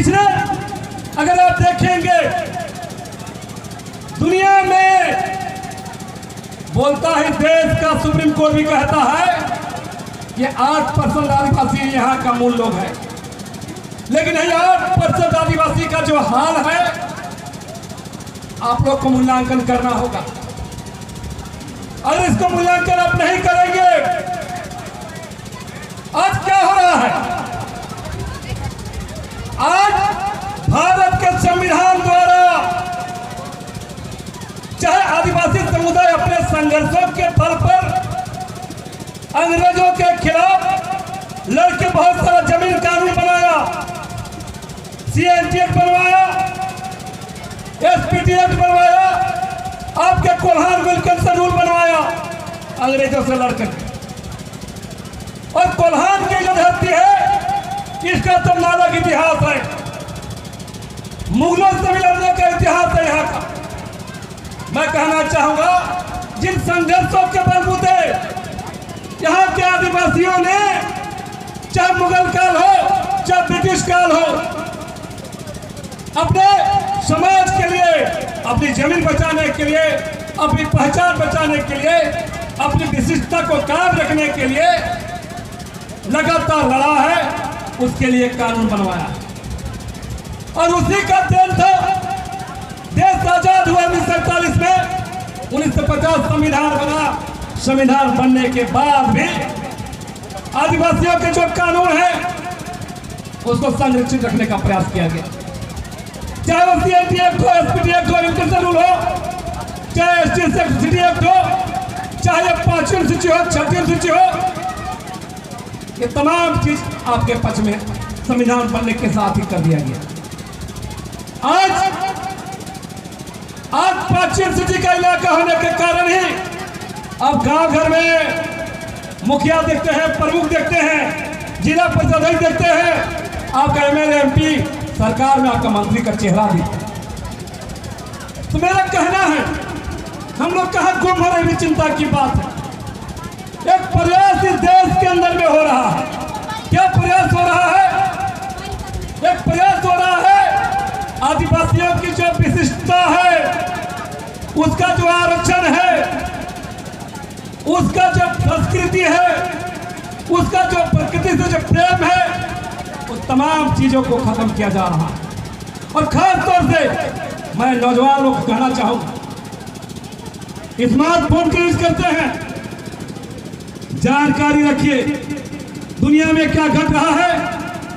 पिछले अगर आप देखेंगे दुनिया में बोलता है, देश का सुप्रीम कोर्ट भी कहता है कि 8% आदिवासी यहाँ का मूल लोग है, लेकिन यही 8% आदिवासी का जो हाल है आप लोग को मूल्यांकन करना होगा। अगर इसको मूल्यांकन आप नहीं करेंगे, आज क्या हो रहा है? आज भारत के संविधान द्वारा चाहे आदिवासी समुदाय अपने संघर्षों के बल पर अंग्रेजों के खिलाफ लड़के बहुत सारा जमीन कानून बनाया, CNT एक्ट बनवाया, SPT एक्ट बनवाया, आपके कोल्हान विल्किंसन रूल बनवाया अंग्रेजों से लड़कर। और कोल्हान की जो धरती है इसका तो अलग इतिहास है, मुगलों से भी लड़ने का इतिहास है यहाँ का। मैं कहना चाहूंगा जिन संघर्षों के बलबूते यहाँ के आदिवासियों ने, चाहे मुगल काल हो चाहे ब्रिटिश काल हो, अपने समाज के लिए, अपनी जमीन बचाने के लिए, अपनी पहचान बचाने के लिए, अपनी विशिष्टता को कायम रखने के लिए लगातार लड़ा है, उसके लिए कानून बनवाया। और उसी का देन था देश आजाद हुआ 1947 में, 1950 संविधान बना। संविधान बनने के बाद भी आदिवासियों के जो कानून है उसको संरक्षित रखने का प्रयास किया गया, चाहे वो CNT एक्ट हो, SPT एक्ट हो, विल्किंसन रूल हो, चाहे ST एक्ट हो, चाहे 5वीं सूची हो, 6वीं सूची हो, ये तमाम चीज आपके पक्ष में संविधान बनने के साथ ही कर दिया गया। आज 5वीं सूची का इलाका होने के कारण ही अब गांव घर में मुखिया देखते हैं, प्रमुख देखते हैं, जिला परिषद देखते हैं, आपका MLA MP सरकार में आपका मंत्री का चेहरा भी। तो मेरा कहना है, हम लोग कहां गुम हो रहे हैं, चिंता की बात है। एक प्रयास इस देश के अंदर में हो रहा है। क्या प्रयास हो रहा है? एक प्रयास हो रहा है आदिवासियों की जो विशिष्टता है, उसका जो आरक्षण है, उसका जो संस्कृति है, उसका जो प्रकृति से जो प्रेम है, उन तमाम चीजों को खत्म किया जा रहा है। और खास तौर से मैं नौजवान लोग को कहना चाहूंगा, स्मार्टफोन का यूज करते हैं, जानकारी रखिए दुनिया में क्या घट रहा है,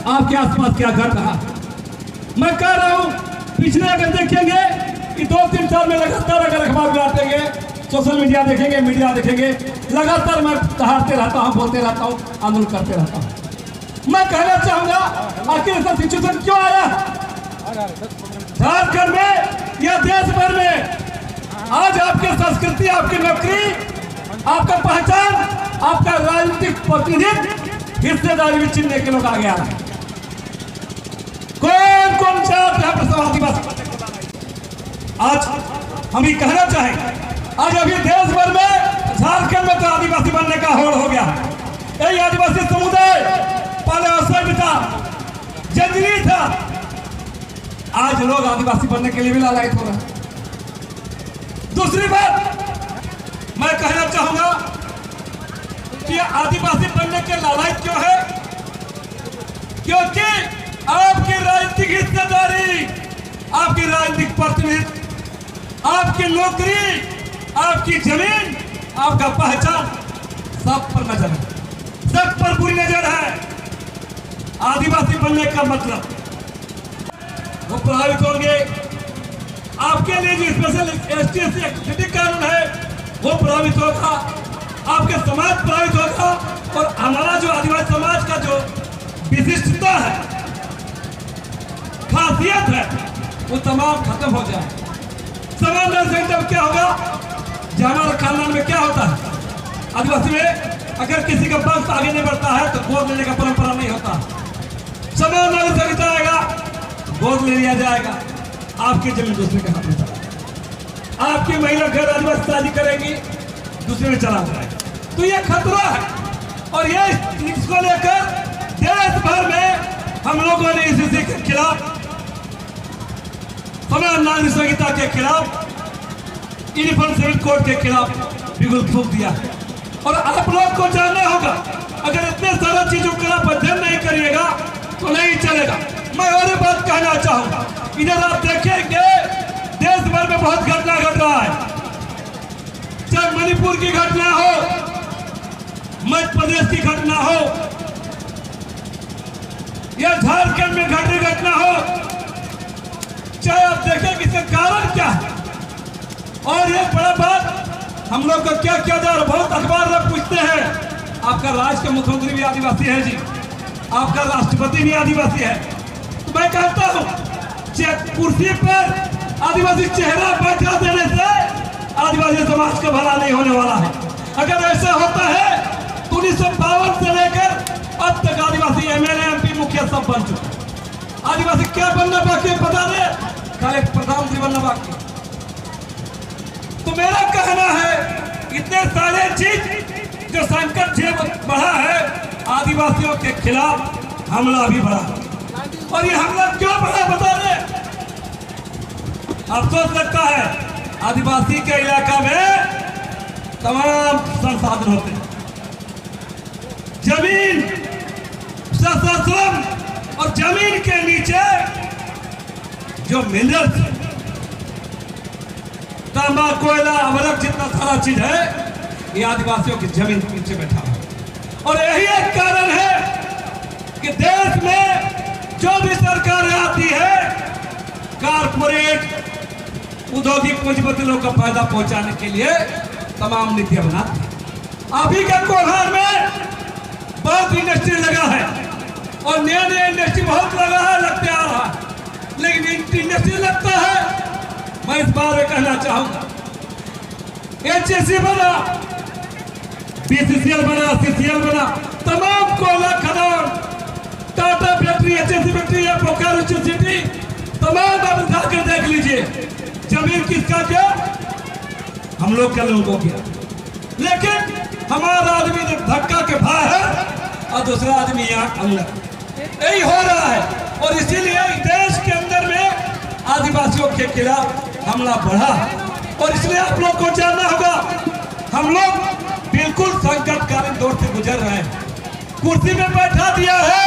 आपके आसपास क्या घट रहा है। मैं कह रहा हूं, पिछले अगर देखेंगे कि 2-3 साल में लगातार अगर अखबार बांटेंगे, सोशल मीडिया देखेंगे, मीडिया देखेंगे, लगातार मैं दहाड़ते रहता हूं, बोलते रहता हूं, आंदोलन करते रहता हूं। मैं कहना चाहूंगा, आखिर ऐसा सिचुएशन क्यों आया झारखंड में या देश भर में? आज आपकी संस्कृति, आपकी नौकरी, आपका पहचान, आपका राजनीतिक प्रतिनिधित्व हिस्सेदारी भी छीनने के लोग आ गया। कौन कौन चाहते हैं आदिवासी? आज हम ये कहना चाहेंगे, आज अभी देश भर में, झारखंड में तो आदिवासी बनने का होड़ हो गया। यही आदिवासी समुदाय पहले असर था, जंगली था, आज लोग आदिवासी बनने के लिए भी लालायित हो रहे हैं। दूसरी बात मैं कहना चाहूंगा कि आदिवासी बनने के लालायित क्यों है? क्योंकि आपकी राजनीतिक हिस्सेदारी, आपकी राजनीतिक प्रतिनिधित्व, आपकी नौकरी, आपकी जमीन, आपका पहचान सब पर नजर है, सब पर बुरी नजर है। आदिवासी बनने का मतलब वो प्रभावित होंगे, आपके लिए जो स्पेशल ST कानून है वो प्रभावित होगा, आपके समाज प्रभावित होगा, और हमारा जो आदिवासी समाज का जो विशिष्टता है, खासियत है, वो तमाम खत्म हो जाए। समाज से तब क्या होगा, जो हमारे खानदान में क्या होता है, आदिवासी में अगर किसी का वंश आगे नहीं बढ़ता है तो गोद लेने का परंपरा नहीं होता। समाज से बिताएगा, गोद ले लिया जाएगा, आपकी जमीन दूसरे के हाथ में चला, आपकी महिला घर आदिवासी शादी करेगी, दूसरे में चला जाएगा। तो ये खतरा है, और ये इसको लेकर देश भर में हम लोगों ने इसी के खिलाफ, समान नागरिक संहिता के खिलाफ, यूनिफॉर्म सिविल कोड के खिलाफ बिगुल फूंक दिया है। और आप लोग को जानना होगा, अगर इतने सारा चीजों का आप अध्ययन नहीं करिएगा तो नहीं चलेगा। मैं और एक बात कहना चाहूंगा, इधर आप देखेंगे देश भर में बहुत घटना घट रहा है, चाहे मणिपुर की घटना हो, मध्य प्रदेश की घटना हो, या झारखंड में घटी घटना हो, चाहे आप देखें कि इसका कारण क्या है। और एक बड़ा बात हम लोग को क्या किया जाए, बहुत अखबार लोग पूछते हैं, आपका राज्य का मुख्यमंत्री भी आदिवासी है जी, आपका राष्ट्रपति भी आदिवासी है। तो मैं कहता हूं, कुर्सी पर आदिवासी चेहरा बैठा देने से आदिवासी समाज का भला नहीं होने वाला है। अगर ऐसा होता है तो 1952 से लेकर अब तक आदिवासी एमएलए, एमपी, मुखिया सब बन चुके। आदिवासी क्या बनना बाकी है पता नहीं, कल एक प्रधानमंत्री बनना बाकी। तो मेरा कहना है, इतने सारे चीज जो संकट बढ़ा है, आदिवासियों के खिलाफ हमला भी बढ़ा। और ये हमला क्यों बढ़ा बता रहे, अफसोस लगता है आदिवासी के इलाका में तमाम संसाधन होते हैं, जमीन, श्रम और जमीन के नीचे जो मिनरल्स, तांबा, कोयला, अवरक जितना सारा चीज है, ये आदिवासियों की जमीन के नीचे बैठा है। और यही एक कारण है कि देश में जो भी सरकार आती है, कारपोरेट औद्योगिक पूंजीपतियों को फायदा पहुंचाने के लिए तमाम नीतियां बनाती है। अभी के कोल्हान में बहुत इंडस्ट्री लगा है और नया नया इंडस्ट्री बहुत लगा है, लगते आ रहा है, लेकिन इंडस्ट्री लगता है। मैं इस बार में कहना चाहूंगा, एचएससी बना, बीसीसीएल बना, सीसीएल बना, तमाम कोयला खदान, टाटा फैक्ट्री, एचएससी फैक्ट्री या बोकारो सिटी, तमाम आप जाकर देख लीजिए, जमीन किसका क्या, हम लोग के लोगों की। लेकिन हमारा आदमी धक्का के भाई है और दूसरा आदमी यहाँ अंदर, यही हो रहा है। और इसीलिए देश के अंदर में आदिवासियों के खिलाफ हमला बढ़ा। और इसलिए आप लोग को जानना होगा, हम लोग बिल्कुल संकटकालीन दौर से गुजर रहे हैं। कुर्सी में बैठा दिया है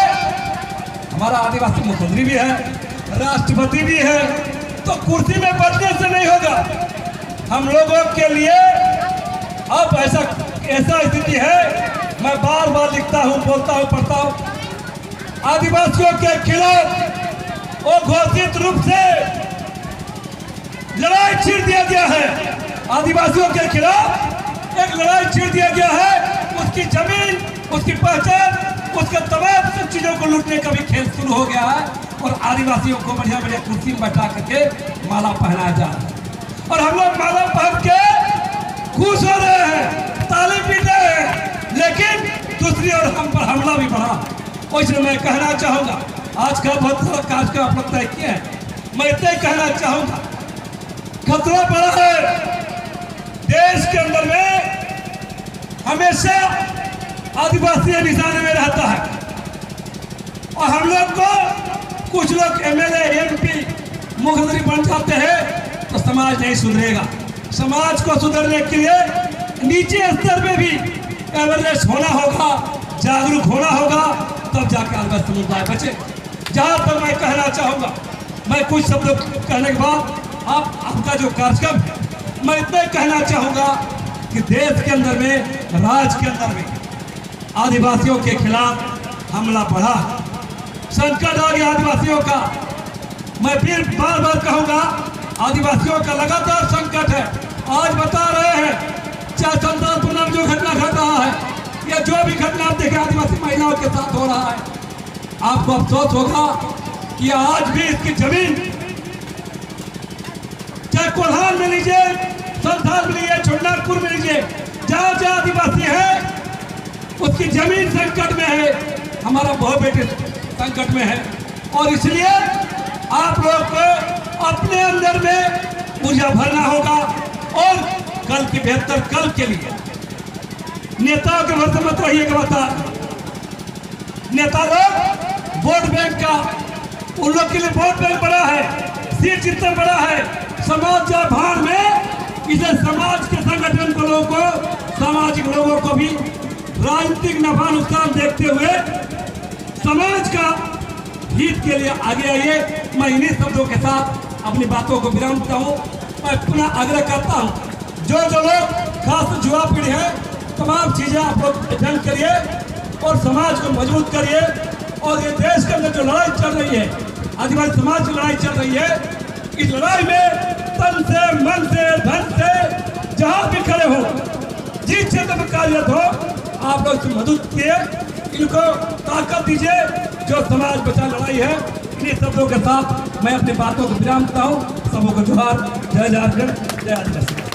हमारा आदिवासी मुख्यमंत्री भी है, राष्ट्रपति भी है, तो कुर्सी में बैठने से नहीं होगा। हम लोगों के लिए अब ऐसा स्थिति है, मैं बार बार लिखता हूं, बोलता हूं, पढ़ता हूं, आदिवासियों के खिलाफ वो घोषित रूप से लड़ाई छेड़ दिया गया है। आदिवासियों के खिलाफ एक लड़ाई छेड़ दिया गया है, उसकी जमीन, उसकी पहचान, उसके तमाम चीजों को लूटने का भी खेल शुरू हो गया है। और आदिवासियों को बढ़िया बढ़िया कुर्सी में बैठा करके माला पहनाया जा रहा है और हम लोग माला पहन के खुश हो रहे हैं, ताली पीट रहे हैं, लेकिन दूसरी ओर हम पर हमला भी बढ़ा। और इसलिए मैं कहना चाहूंगा, आज का बहुत सारा कार्यक्रम आप लोग तय किया है, मैं इतना ही कहना चाहूंगा, खतरा बड़ा है। देश के अंदर में हमेशा आदिवासी निशाने में रहता है और हम लोग को कुछ लोग एमएलए, एमपी, मुख्यमंत्री बन जाते हैं तो समाज नहीं सुधरेगा। समाज को सुधरने के लिए नीचे स्तर पे भी अवेयरनेस होना होगा, जागरूक होना होगा, तब जाकर आदिवासी समुदाय बचे। जहां तक मैं कहना चाहूंगा, मैं कुछ शब्द कहने के बाद आपका जो कार्यक्रम है, मैं इतना ही कहना चाहूंगा कि देश के अंदर में, राज्य के अंदर में आदिवासियों के खिलाफ हमला बढ़ा, संकट आ गया आदिवासियों का। मैं फिर बार बार कहूंगा, आदिवासियों का लगातार संकट है। आज बता रहे हैं, चाहे संतानपुर नाम जो घटना घट रहा है या जो भी घटना आप देखें आदिवासी महिलाओं के साथ हो रहा है, आपको अफसोस होगा कि आज भी इसकी जमीन, चाहे कोल्हान में लीजिए, संथाल में लीजिए, छोटनागपुर में लीजिए, जहाँ जहाँ आदिवासी है उसकी जमीन संकट में है, हमारा बहु बेटे संकट में है। और इसलिए आप लोग को अपने अंदर में ऊर्जा भरना होगा और कल की बेहतर कल के लिए नेताओं के भरोसे मत रहिएगा। बता नेता लोग वोट बैंक का उन लोग के लिए वोट बैंक बड़ा है, सीट जितना बड़ा है, समाज या भार में इसे समाज के संगठन को लोगों को, सामाजिक लोगों को भी राजनीतिक नफा नुकसान देखते हुए समाज का हित के लिए आगे आइए। मैं इन्हीं शब्दों के साथ अपनी बातों को विराम देता हूँ। मैं पुनः आग्रह करता हूँ, जो लोग खास युवा पीढ़ी है, तमाम चीजें आप लोग अध्ययन करिए और समाज को मजबूत करिए। और ये देश के अंदर जो लड़ाई चल रही है, आदिवासी समाज की लड़ाई चल रही है, इस लड़ाई में तन से, मन से, धन से जहां भी खड़े हो, जिस क्षेत्र में कार्यरत हो, आप लोग मदद किए, इनको ताकत दीजिए। जो समाज बचा लड़ाई है, इन्हीं शब्दों के साथ मैं अपनी बातों को विराम देता हूँ। सबों को जोहार। जय झारखंड, जय आदिवासी।